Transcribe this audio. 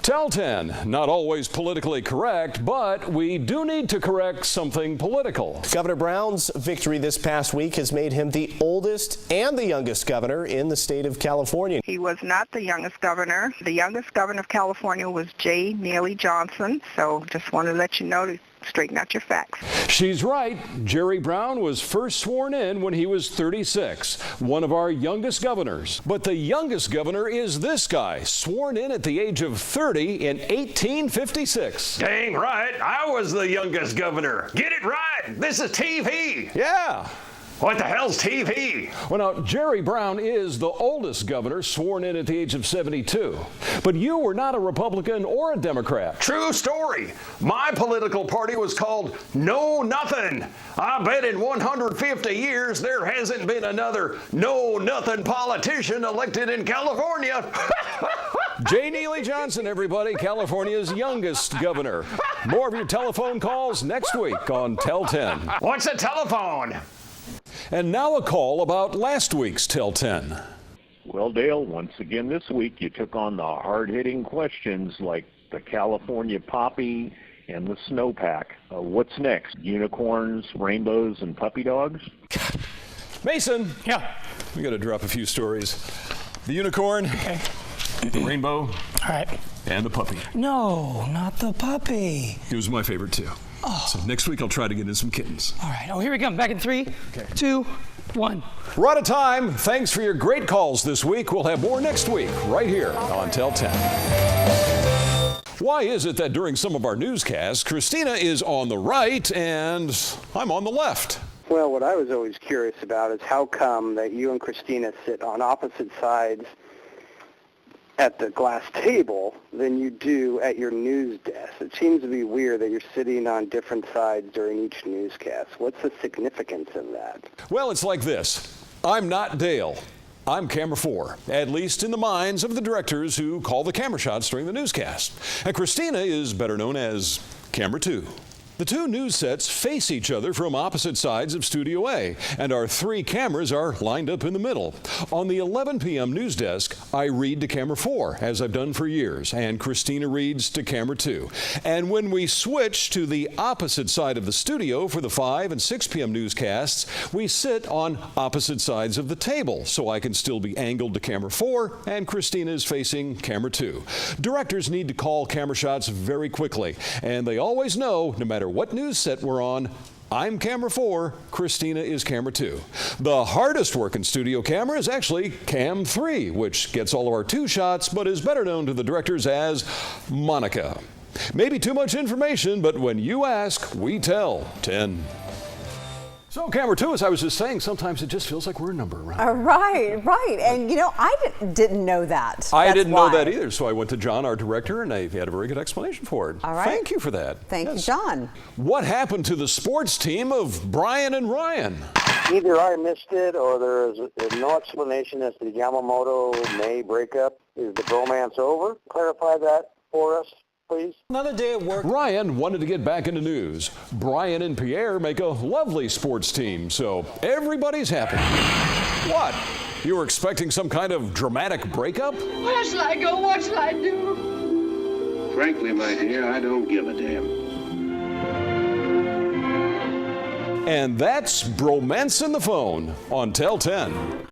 Tell 10, not always politically correct, but we do need to correct something political. Governor Brown's victory this past week has made him the oldest and the youngest governor in the state of California. He was not the youngest governor. The youngest governor of California was J. Neely Johnson, so just want to let you know to straighten out your facts. She's right. Jerry Brown was first sworn in when he was 36, one of our youngest governors. But the youngest governor is this guy, sworn in at the age of 30 in 1856. Dang right, I was the youngest governor. Get it right, this is TV. Yeah. What the hell's TV? Well, now, Jerry Brown is the oldest governor sworn in at the age of 72. But you were not a Republican or a Democrat. True story. My political party was called Know Nothing. I bet in 150 years there hasn't been another Know Nothing politician elected in California. J. Neely Johnson, everybody, California's youngest governor. More of your telephone calls next week on Tell 10. What's a telephone? And now a call about last week's Tell 10. Well, Dale, once again this week you took on the hard-hitting questions like the California poppy and the snowpack. What's next? Unicorns, rainbows, and puppy dogs? Mason. Yeah. We got to drop a few stories. The unicorn, Okay. the rainbow, All right. and the puppy. No, not the puppy. It was my favorite too. Oh. So next week I'll try to get in some kittens. All right. Oh, here we come. Back in 3, 2, 1. We're out of time. Thanks for your great calls this week. We'll have more next week right here on Tell 10. Why is it that during some of our newscasts, Christina is on the right and I'm on the left? Well, what I was always curious about is how come that you and Christina sit on opposite sides at the glass table than you do at your news desk. It seems to be weird that you're sitting on different sides during each newscast. What's the significance of that? Well, it's like this. I'm not Dale. I'm camera 4, at least in the minds of the directors who call the camera shots during the newscast. And Christina is better known as camera 2. The two news sets face each other from opposite sides of Studio A, and our 3 cameras are lined up in the middle. On the 11 p.m. news desk, I read to camera 4, as I've done for years, and Christina reads to camera 2. And when we switch to the opposite side of the studio for the 5 and 6 p.m. newscasts, we sit on opposite sides of the table, so I can still be angled to camera 4, and Christina is facing camera 2. Directors need to call camera shots very quickly, and they always know, no matter what news set we're on, I'm camera 4, Christina is camera 2. The hardest working studio camera is actually cam 3, which gets all of our 2 shots, but is better known to the directors as Monica. Maybe too much information, but when you ask, we tell 10. So camera 2, as I was just saying, sometimes it just feels like we're a number around. Right. And you know, I didn't know that. I didn't know that why. either, so I went to John, our director, and he had a very good explanation for it. All right. Thank you for that. Thank you, John. What happened to the sports team of Brian and Ryan? Either I missed it or there is no explanation as to the Yamamoto-May breakup. Is the bromance over? Clarify that for us, please. Another day at work. Ryan wanted to get back into news. Brian and Pierre make a lovely sports team, so everybody's happy. What? You were expecting some kind of dramatic breakup? Where shall I go? What shall I do? Frankly, my dear, I don't give a damn. And that's Bromance in the Phone on Tell 10.